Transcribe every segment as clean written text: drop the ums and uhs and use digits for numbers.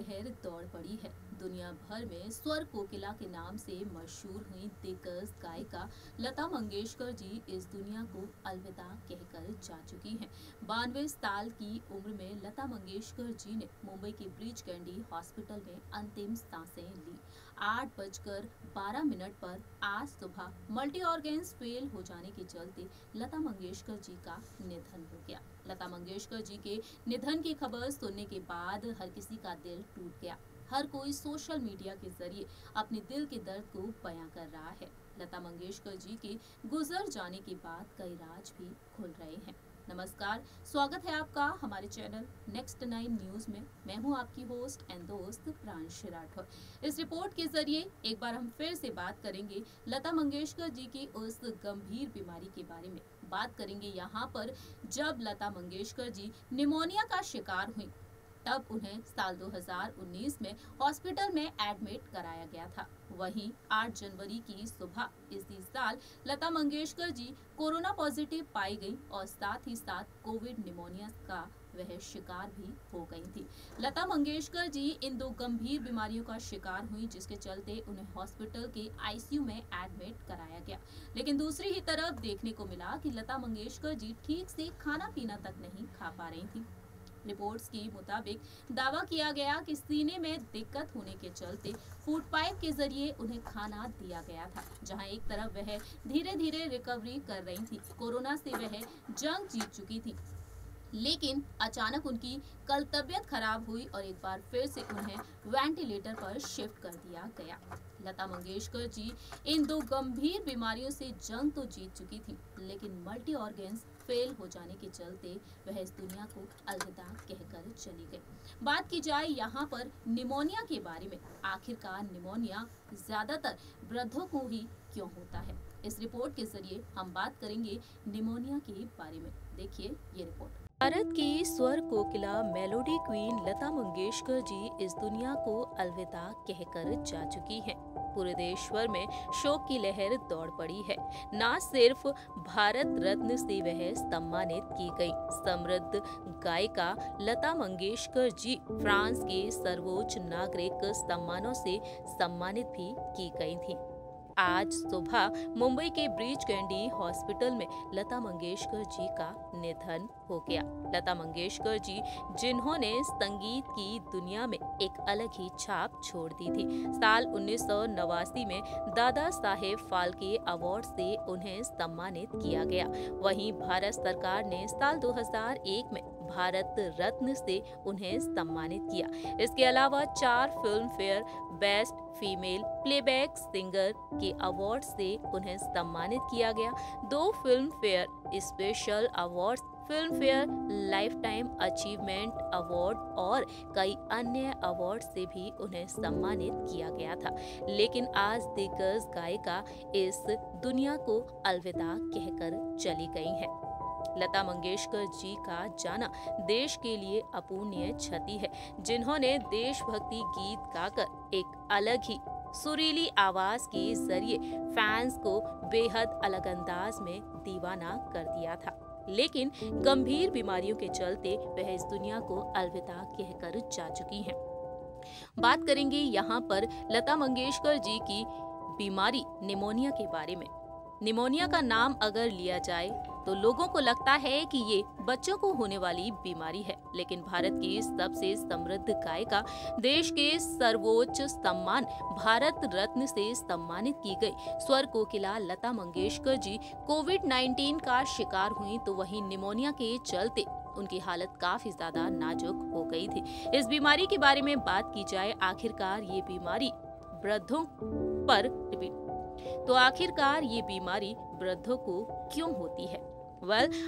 लहर दौड़ पड़ी है। दुनिया भर में स्वर कोकिला के नाम से मशहूर हुई दिग्गज गायिका लता मंगेशकर जी इस दुनिया को अलविदा कहकर जा चुकी हैं। 92 साल की उम्र में लता मंगेशकर जी ने मुंबई के ब्रीच कैंडी हॉस्पिटल में अंतिम सांसें ली। 8:12 पर आज सुबह मल्टी ऑर्गेन्स फेल हो जाने के चलते लता मंगेशकर जी का निधन हो गया। लता मंगेशकर जी के निधन की खबर सुनने के बाद हर किसी का दिल टूट गया। हर कोई सोशल मीडिया के जरिए अपने दिल के दर्द को बयां कर रहा है। लता मंगेशकर जी के गुजर जाने के बाद कई राज भी खुल रहे हैं। नमस्कार, स्वागत है आपका हमारे चैनल नेक्स्ट 9 न्यूज में। मैं हूं आपकी होस्ट एंड दोस्त प्रांशु राठौर। इस रिपोर्ट के जरिए एक बार हम फिर से बात करेंगे लता मंगेशकर जी की उस गंभीर बीमारी के बारे में। बात करेंगे यहाँ पर जब लता मंगेशकर जी निमोनिया का शिकार हुई, तब उन्हें साल 2019 में हॉस्पिटल में एडमिट कराया गया था। वहीं 8 जनवरी की सुबह इसी साल लता मंगेशकर जी कोरोना पॉजिटिव पाई गई और साथ ही साथ कोविड निमोनिया का वह शिकार भी हो गई थी। लता मंगेशकर जी इन दो गंभीर बीमारियों का शिकार हुई, जिसके चलते उन्हें हॉस्पिटल के आईसीयू में एडमिट कराया गया। लेकिन दूसरी ही तरफ देखने को मिला कि लता मंगेशकर जी ठीक से खाना पीना तक नहीं खा पा रही थी। रिपोर्ट्स के मुताबिक दावा किया गया कि सीने में दिक्कत होने के चलते फूड पाइप के जरिए उन्हें खाना दिया गया था। जहां एक तरफ वह धीरे धीरे रिकवरी कर रही थी, कोरोना से वह जंग जीत चुकी थी, लेकिन अचानक उनकी कल तबीयत खराब हुई और एक बार फिर से उन्हें वेंटिलेटर पर शिफ्ट कर दिया गया। लता मंगेशकर जी इन दो गंभीर बीमारियों से जंग तो जीत चुकी थी, लेकिन मल्टी ऑर्गेन्स फेल हो जाने के चलते वह इस दुनिया को अलविदा कहकर चली गई। बात की जाए यहाँ पर निमोनिया के बारे में, आखिरकार निमोनिया ज्यादातर वृद्धों को ही क्यों होता है? इस रिपोर्ट के जरिए हम बात करेंगे निमोनिया के बारे में। देखिए ये रिपोर्ट। भारत की स्वर कोकिला मेलोडी क्वीन लता मंगेशकर जी इस दुनिया को अलविदा कहकर जा चुकी हैं। पूरे देश भर में शोक की लहर दौड़ पड़ी है। न सिर्फ भारत रत्न से वह सम्मानित की गई, समृद्ध गायिका लता मंगेशकर जी फ्रांस के सर्वोच्च नागरिक सम्मानों से सम्मानित भी की गई थी। आज सुबह मुंबई के ब्रीच कैंडी हॉस्पिटल में लता मंगेशकर जी का निधन हो गया। लता मंगेशकर जी जिन्होंने संगीत की दुनिया में एक अलग ही छाप छोड़ दी थी। साल 1989 में दादा साहेब फाल्के अवार्ड से उन्हें सम्मानित किया गया। वहीं भारत सरकार ने साल 2001 में भारत रत्न से उन्हें सम्मानित किया। इसके अलावा 4 film fair best female playback singer के अवार्ड से उन्हें सम्मानित किया गया। 2 film fair special awards, film fair life time achievement award और कई अन्य अवार्ड से भी उन्हें सम्मानित किया गया था। लेकिन आज दिग्गज गायिका इस दुनिया को अलविदा कहकर चली गई हैं। लता मंगेशकर जी का जाना देश के लिए अपूर्णीय क्षति है, जिन्होंने देशभक्ति गीत गाकर एक अलग ही सुरीली आवाज के जरिए फैंस को बेहद अलग अंदाज में दीवाना कर दिया था। लेकिन गंभीर बीमारियों के चलते वह इस दुनिया को अलविदा कहकर जा चुकी हैं। बात करेंगे यहाँ पर लता मंगेशकर जी की बीमारी निमोनिया के बारे में। निमोनिया का नाम अगर लिया जाए तो लोगों को लगता है कि ये बच्चों को होने वाली बीमारी है, लेकिन भारत की सबसे समृद्ध गायिका, देश के सर्वोच्च सम्मान भारत रत्न से सम्मानित की गई स्वर कोकिला लता मंगेशकर जी कोविड-19 का शिकार हुई, तो वहीं निमोनिया के चलते उनकी हालत काफी ज्यादा नाजुक हो गई थी। इस बीमारी के बारे में बात की जाए, आखिरकार ये बीमारी वृद्धों पर आखिरकार ये बीमारी वृद्धों को क्यों होती है?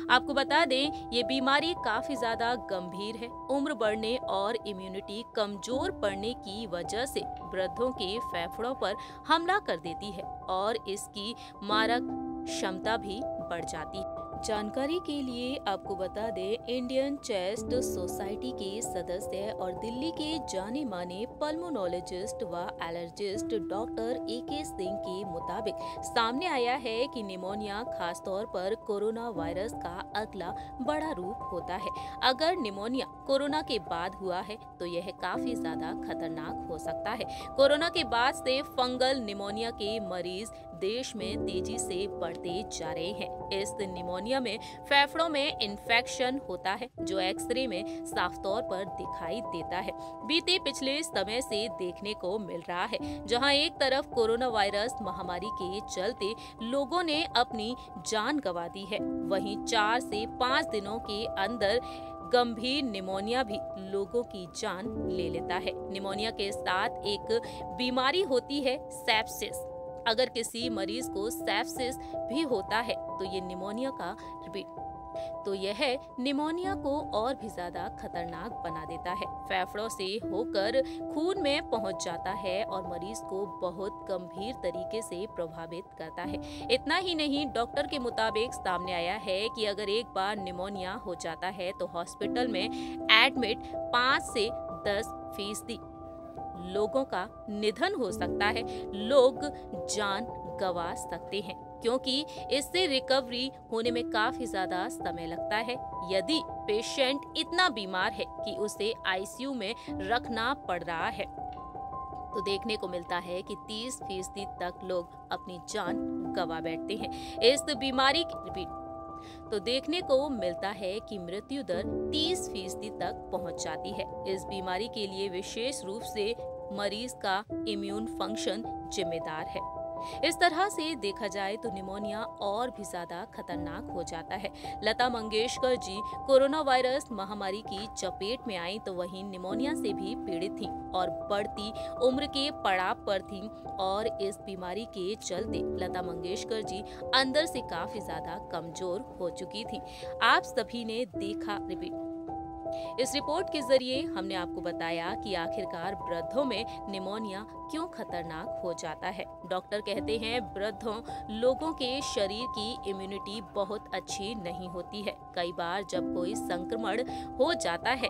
आपको बता दें, ये बीमारी काफी ज्यादा गंभीर है। उम्र बढ़ने और इम्यूनिटी कमजोर पड़ने की वजह से वृद्धों के फेफड़ों पर हमला कर देती है और इसकी मारक क्षमता भी बढ़ जाती है। जानकारी के लिए आपको बता दें, इंडियन चेस्ट सोसाइटी के सदस्य और दिल्ली के जाने माने पल्मोनोलॉजिस्ट व एलर्जिस्ट डॉक्टर AK सिंह के मुताबिक सामने आया है कि निमोनिया खासतौर पर कोरोना वायरस का अगला बड़ा रूप होता है। अगर निमोनिया कोरोना के बाद हुआ है तो यह काफी ज्यादा खतरनाक हो सकता है। कोरोना के बाद से फंगल निमोनिया के मरीज देश में तेजी से बढ़ते जा रहे हैं। इस निमोनिया में फेफड़ों में इन्फेक्शन होता है जो एक्सरे में साफ तौर पर दिखाई देता है। बीते पिछले समय से देखने को मिल रहा है, जहां एक तरफ कोरोना वायरस महामारी के चलते लोगों ने अपनी जान गंवा दी है, वहीं 4 से 5 दिनों के अंदर गंभीर निमोनिया भी लोगों की जान ले लेता है। निमोनिया के साथ एक बीमारी होती है सेप्सिस। अगर किसी मरीज को सेप्सिस भी होता है तो ये निमोनिया का यह निमोनिया को और भी ज्यादा खतरनाक बना देता है। फेफड़ों से होकर खून में पहुंच जाता है और मरीज को बहुत गंभीर तरीके से प्रभावित करता है। इतना ही नहीं, डॉक्टर के मुताबिक सामने आया है कि अगर एक बार निमोनिया हो जाता है तो हॉस्पिटल में एडमिट 5 से 10% लोगों का निधन हो सकता है। लोग जान गंवा सकते हैं क्योंकि इससे रिकवरी होने में काफी ज्यादा समय लगता है। यदि पेशेंट इतना बीमार है कि उसे ICU में रखना पड़ रहा है तो देखने को मिलता है कि 30% तक लोग अपनी जान गंवा बैठते हैं। इस बीमारी तो देखने को मिलता है कि मृत्यु दर 30% तक पहुंच जाती है। इस बीमारी के लिए विशेष रूप से मरीज का इम्यून फंक्शन जिम्मेदार है। इस तरह से देखा जाए तो निमोनिया और भी ज्यादा खतरनाक हो जाता है। लता मंगेशकर जी कोरोना वायरस महामारी की चपेट में आई तो वहीं निमोनिया से भी पीड़ित थीं और बढ़ती उम्र के पड़ाव पर थीं और इस बीमारी के चलते लता मंगेशकर जी अंदर से काफी ज्यादा कमजोर हो चुकी थीं। आप सभी ने देखा इस रिपोर्ट के जरिए हमने आपको बताया कि आखिरकार वृद्धों में निमोनिया क्यों खतरनाक हो जाता है। डॉक्टर कहते हैं वृद्धों लोगों के शरीर की इम्यूनिटी बहुत अच्छी नहीं होती है। कई बार जब कोई संक्रमण हो जाता है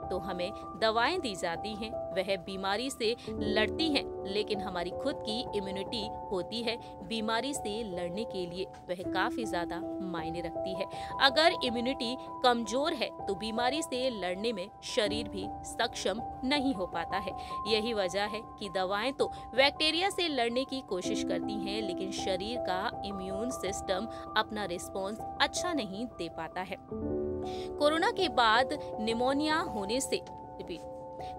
तो हमें दवाएं दी जाती हैं, वह बीमारी से लड़ती हैं, लेकिन हमारी खुद की इम्यूनिटी होती है बीमारी से लड़ने के लिए, वह काफी ज्यादा मायने रखती है। अगर इम्यूनिटी कमजोर है तो बीमारी से लड़ने में शरीर भी सक्षम नहीं हो पाता है। यही वजह है कि दवाएं तो बैक्टीरिया से लड़ने की कोशिश करती हैं, लेकिन शरीर का इम्यून सिस्टम अपना रिस्पॉन्स अच्छा नहीं दे पाता है। कोरोना के बाद निमोनिया होने से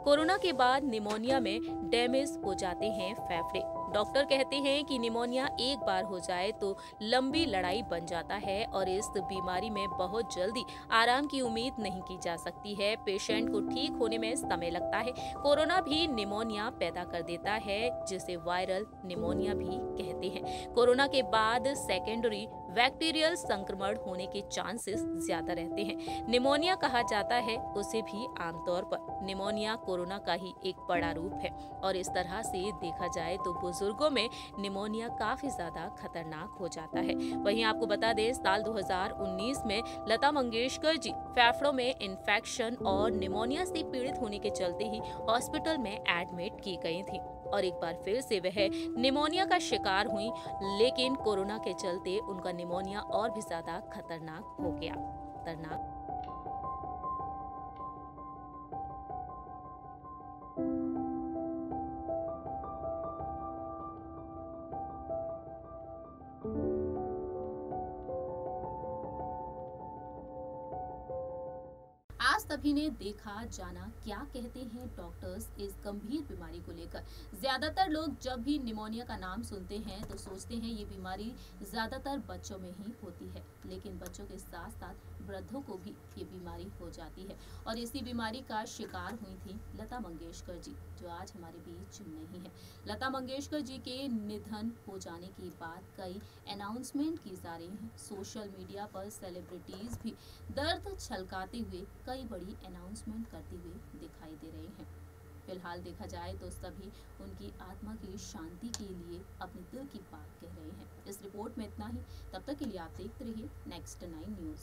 कोरोना के बाद निमोनिया में डैमेज हो जाते हैं फेफड़े। डॉक्टर कहते हैं कि निमोनिया एक बार हो जाए तो लंबी लड़ाई बन जाता है और इस बीमारी में बहुत जल्दी आराम की उम्मीद नहीं की जा सकती है। पेशेंट को ठीक होने में समय लगता है। कोरोना भी निमोनिया पैदा कर देता है जिसे वायरल निमोनिया भी कहते हैं। कोरोना के बाद सेकेंडरी बैक्टीरियल संक्रमण होने के चांसेस ज्यादा रहते हैं। निमोनिया कहा जाता है उसे भी आमतौर पर निमोनिया कोरोना का ही एक बड़ा रूप है और इस तरह से देखा जाए तो बुजुर्गों में निमोनिया काफी ज्यादा खतरनाक हो जाता है। वहीं आपको बता दें साल 2019 में लता मंगेशकर जी फेफड़ों में इन्फेक्शन और निमोनिया से पीड़ित होने के चलते ही हॉस्पिटल में एडमिट की गई थी और एक बार फिर से वह निमोनिया का शिकार हुई, लेकिन कोरोना के चलते उनका निमोनिया और भी ज्यादा खतरनाक हो गया। आज सभी ने देखा जाना क्या कहते हैं डॉक्टर्स इस गंभीर बीमारी को लेकर। ज्यादातर लोग जब भी निमोनिया का नाम सुनते हैं तो सोचते हैं ये बीमारी ज्यादातर बच्चों में ही होती है, लेकिन बच्चों के साथ साथ वृद्धों को भी ये बीमारी हो जाती है और इसी बीमारी का शिकार हुई थी लता मंगेशकर जी, जो आज हमारे बीच नहीं है। लता मंगेशकर जी के निधन हो जाने के बाद कई अनाउंसमेंट की जा रही हैं। सोशल मीडिया पर सेलिब्रिटीज भी दर्द छलकाते हुए कई बड़ी अनाउंसमेंट करते हुए दिखाई दे रहे हैं। फिलहाल देखा जाए तो सभी उनकी आत्मा की शांति के लिए अपने दिल की बात कह रहे हैं। इस रिपोर्ट में इतना ही। तब तक के लिए आप देखते रहिए नेक्स्ट 9 न्यूज़।